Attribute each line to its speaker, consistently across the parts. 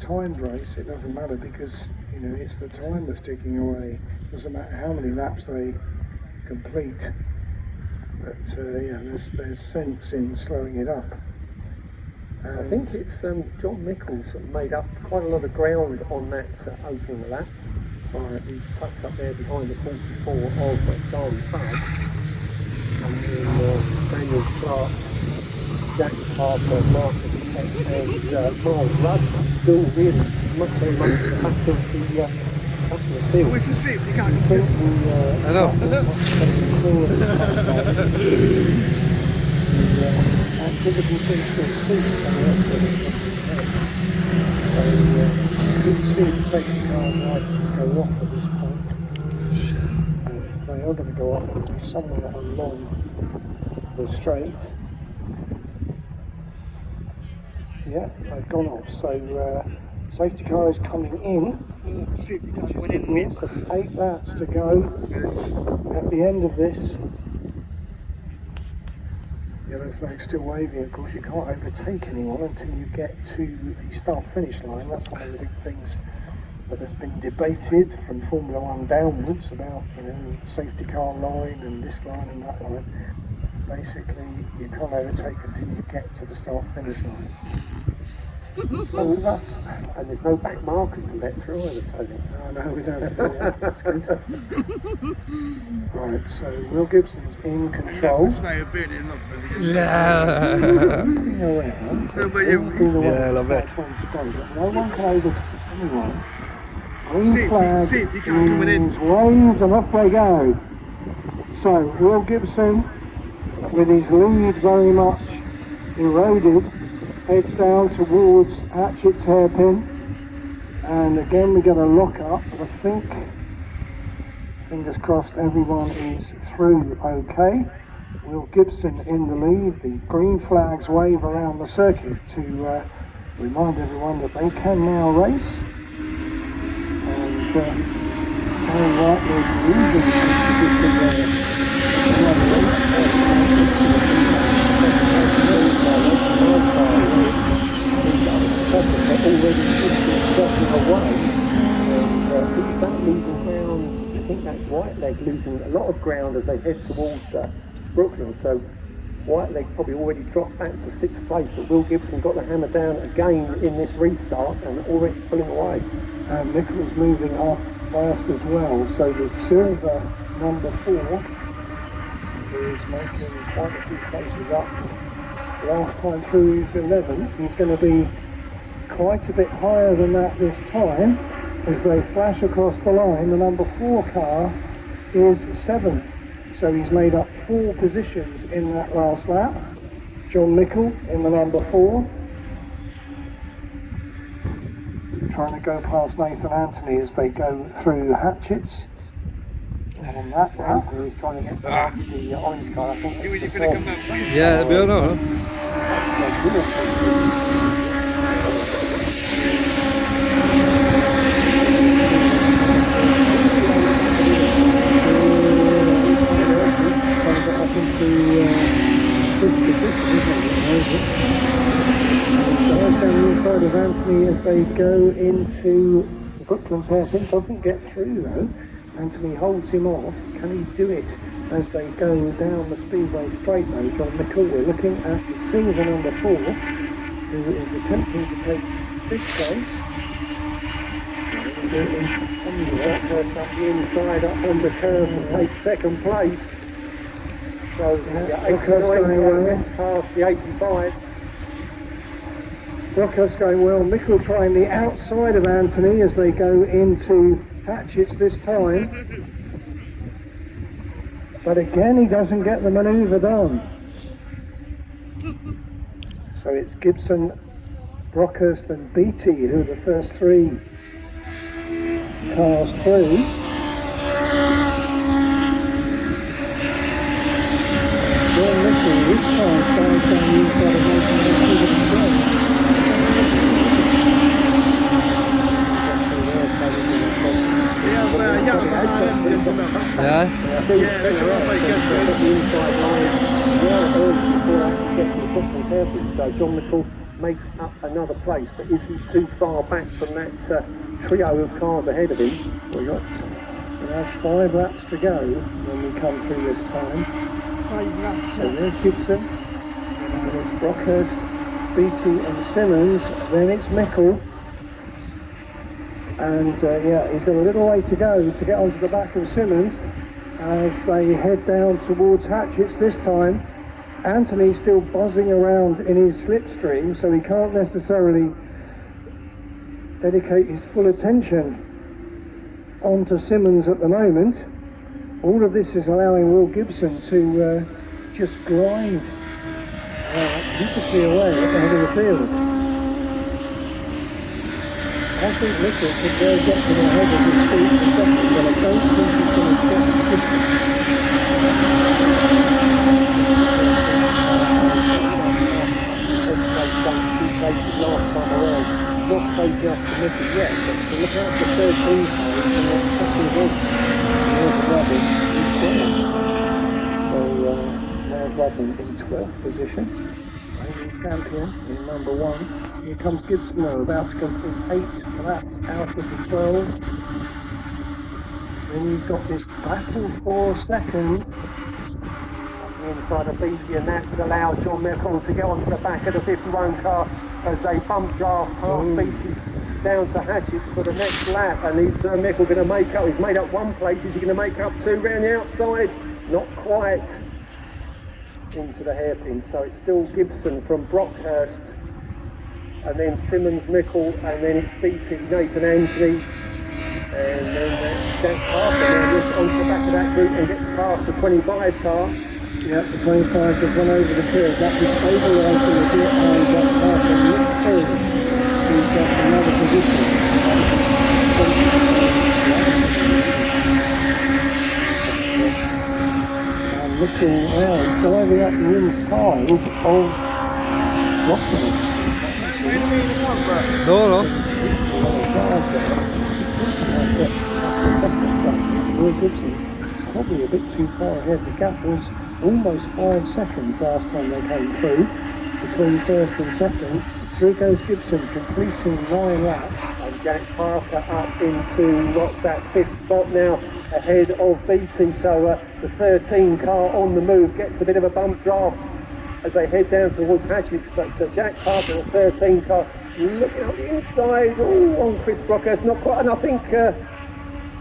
Speaker 1: timed race, it doesn't matter because, you know, it's the time that's ticking away. It doesn't matter how many laps they complete. But yeah, there's sense in slowing it up.
Speaker 2: I think it's John Mickles made up quite a lot of ground on that opening lap. He's tucked up there behind the 44 of Charlie Fudge. And then Daniel Clark, Jack Harper, Marcus Peck and Miles Rudd still really very much at the back of the field.
Speaker 3: Where's the seat? You can't come this.
Speaker 4: I know.
Speaker 1: Activity seems to have ceased coming up to this. So good to see the safety car lights go off at this point. If they are going to go off, it'll be somewhere along the straight. Yeah, they've gone off. So safety car is coming in.
Speaker 3: See if you can't win in mid.
Speaker 1: 8 laps to go. At the end of this, yellow flag still waving. Of course, you can't overtake anyone until you get to the start-finish line. That's one of the big things that has been debated from Formula One downwards about, you know, safety car line and this line and that line. Basically, you can't overtake until you get to the start-finish line. So that's,
Speaker 2: and there's no back markers to let through either, Tony.
Speaker 1: No, we don't have to do that. That's good. Right, so Will Gibson's in control.
Speaker 3: This may have been in love with you.
Speaker 4: Yeah.
Speaker 1: Yeah,
Speaker 4: I love it.
Speaker 1: No one can overtake anyone. Green
Speaker 3: See,
Speaker 1: flag,
Speaker 3: you can't come in.
Speaker 1: waves, and off they go. So Will Gibson, with his lead very much eroded, heads down towards Hatchett's hairpin, and again we get a lock up. But I think, fingers crossed, everyone is through okay. Will Gibson in the lead. The green flags wave around the circuit to remind everyone that they can now race. And Aaron White losing
Speaker 2: losing ground. I think that's Whiteleg losing a lot of ground as they head towards Brooklyn. So Whiteleg probably already dropped back to 6th place, but Will Gibson got the hammer down again in this restart and already pulling away.
Speaker 1: And Nichols moving up fast as well. So the silver number 4 is making quite a few places up. Last time through he was 11th. He's going to be quite a bit higher than that this time as they flash across the line. The number 4 car is 7th. So he's made up 4 positions in that last lap. John Mickle in the number 4. Trying to go past Nathan Anthony as they go through the Hatchets. And on that lap,
Speaker 2: He's trying to get past the orange car. I think
Speaker 3: You were going to come back.
Speaker 4: Yeah, it'll be alright.
Speaker 1: Inside of Anthony as they go into Brooklyn's hairpin. Doesn't get through though. Anthony holds him off. Can he do it as they go down the speedway straight though? John Mickle, we're looking at the silver number 4, who is attempting to take 5th place.
Speaker 2: First up the inside, up on the curve and take 2nd place. So the 89 gets past the 85.
Speaker 1: Brockhurst going well. Mickle trying the outside of Anthony as they go into Hatchets this time. But again, he doesn't get the manoeuvre done. So it's Gibson, Brockhurst and Beattie who are the first 3 cars through. John Mickle this time finds down the inside of Nathan.
Speaker 4: Yeah.
Speaker 2: So John Mickle makes up another place, but is he too far back from that trio of cars ahead of him?
Speaker 1: We have 5 laps to go when we come through this time.
Speaker 3: 5 laps.
Speaker 1: So there's Gibson, and it's Brockhurst, Beattie and Simmons, then it's Mickle. And yeah, he's got a little way to go to get onto the back of Simmons as they head down towards Hatchett's this time. Anthony's still buzzing around in his slipstream, so he can't necessarily dedicate his full attention onto Simmons at the moment. All of this is allowing Will Gibson to just glide beautifully away at the head of the field. I think Mickle could well get to the head of his feet for second, but I don't think he's going to get the
Speaker 2: last time around, not close enough to miss it yet, but to look out for 13 times and that's second one. There's Robin, he's winning. So there's Robin in 12th position, reigning champion in number 1. Here comes Gibson though, about to complete 8 laps out of the 12. Then you've got this battle for second. Inside of Beattie, and that's allowed John Mickle to get onto the back of the 51 car as they bump draft past Beattie down to Hatchett's for the next lap. And is Mickle going to make up? He's made up 1 place. Is he going to make up 2 round the outside? Not quite into the hairpin. So it's still Gibson from Brockhurst, and then Simmons, Mickle, and then it's Beattie, Nathan Anthony, and then Jack Parker now just onto the back of that group and gets past the 25 car.
Speaker 1: Yeah, the 25 has run over the curve. That was overriding the bit on Jack Parker. Look forward. He's got another position. And looking around, diving up the inside of Rockland.
Speaker 4: No, no.
Speaker 1: Will Gibson's probably a bit too far ahead. The gap was almost 5 seconds last time they came through, between first and second. Through goes Gibson, completing 9 laps.
Speaker 2: And Jack Parker up into, what's that, 5th spot now, ahead of Beattie. So the 13 car on the move gets a bit of a bump draft as they head down towards Hatchett's. But Jack Parker, the 13 car, looking up the inside, on Chris Brockhurst, not quite, and I think...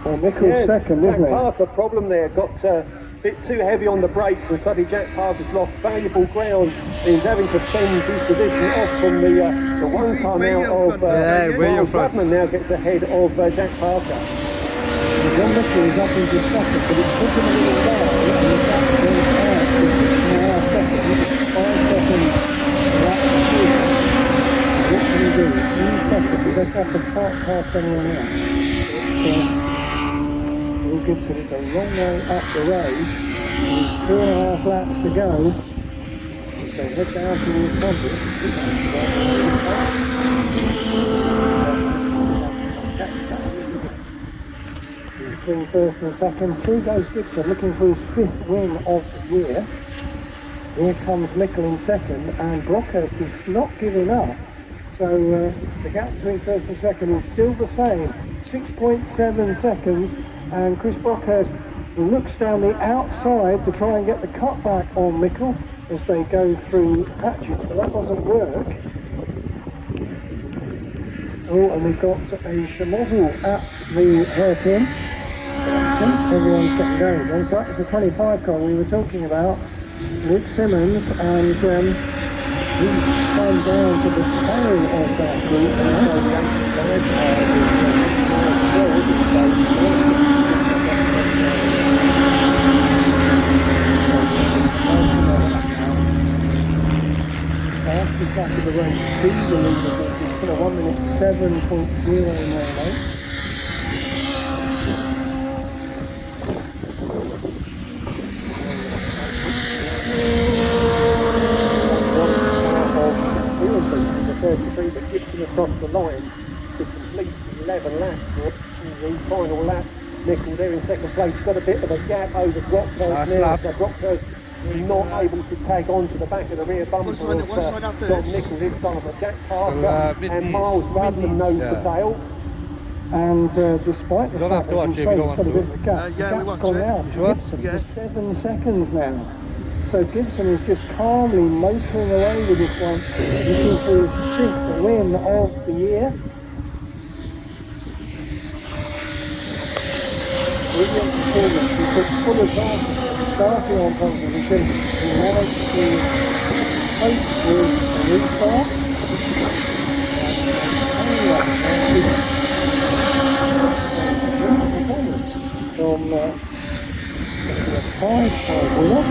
Speaker 1: well, Mickle's second, isn't
Speaker 2: Jack
Speaker 1: he?
Speaker 2: Parker, problem there, got a bit too heavy on the brakes, and suddenly Jack Parker's lost valuable ground. He's having to bend his position off from the 1 car now of
Speaker 4: Will
Speaker 2: Gladman now gets ahead of Jack Parker.
Speaker 1: John Mickle is up into second, but it took him a little while, and the gap went past now second, 5 seconds. What can he do? In second, he doesn't have to park past anyone else. Will Gibson is a long way up the road. There's 2.5 laps to go. So head down towards Congress. Between first and second, through goes Gibson, looking for his 5th win of the year. Here comes Mickle in second, and Brockhurst is not giving up. So the gap between first and second is still the same, 6.7 seconds, and Chris Brockhurst looks down the outside to try and get the cutback on Mickle as they go through Hatchett's, but that doesn't work. Oh, and we've got a schmozzle at the hairpin. Everyone's getting going again. So that was the 25 car we were talking about, Luke Simmons, and he's come down to the tail of that group After the back of the race, Steve, the leader, is put a 1 minute 7.098. The 33, but Gibson across the line to complete 11 laps for the final lap. Mickle there in second place, got a bit of a gap over Brockhurst
Speaker 4: Nice
Speaker 2: now,
Speaker 4: lap.
Speaker 2: so Brockhurst not able to tag onto the back of the rear bumper of
Speaker 3: One side after
Speaker 2: John
Speaker 3: this.
Speaker 2: Nickel this time, but Jack
Speaker 4: So,
Speaker 2: Parker
Speaker 4: mid-knees.
Speaker 2: and Miles Radlin nose to
Speaker 4: Yeah.
Speaker 2: tail.
Speaker 1: And despite the
Speaker 4: You don't
Speaker 1: fact
Speaker 4: have to
Speaker 1: that
Speaker 4: watch
Speaker 1: you
Speaker 4: it if
Speaker 1: say
Speaker 4: you don't
Speaker 1: it's got a
Speaker 4: want
Speaker 1: bit
Speaker 4: to.
Speaker 1: of a gap,
Speaker 3: Yeah,
Speaker 1: the
Speaker 3: we
Speaker 1: gap's
Speaker 3: watch
Speaker 1: gone
Speaker 3: it.
Speaker 1: out
Speaker 4: You
Speaker 1: to
Speaker 4: sure?
Speaker 1: Gibson,
Speaker 3: Yeah.
Speaker 1: just 7 seconds now. So Gibson is just calmly motoring away with this one, looking for his 5th win of the year. Brilliant performance. He took full advantage of starting on pole position. He managed to cope with a restart. Performance from a 5-time winner.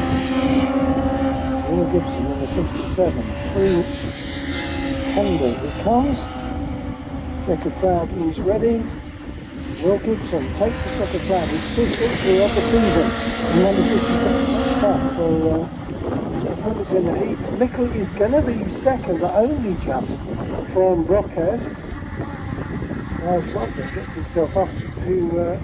Speaker 1: Will Gibson in the 57 through Honda he comes. Checkered flag is ready. Will Gibson takes the checkered flag. His 5th victory of the season in number 57 track. So his performance in the heat. Mickle is going to be second, but only just from Brockhurst. Miles Rodman gets himself up to 5th.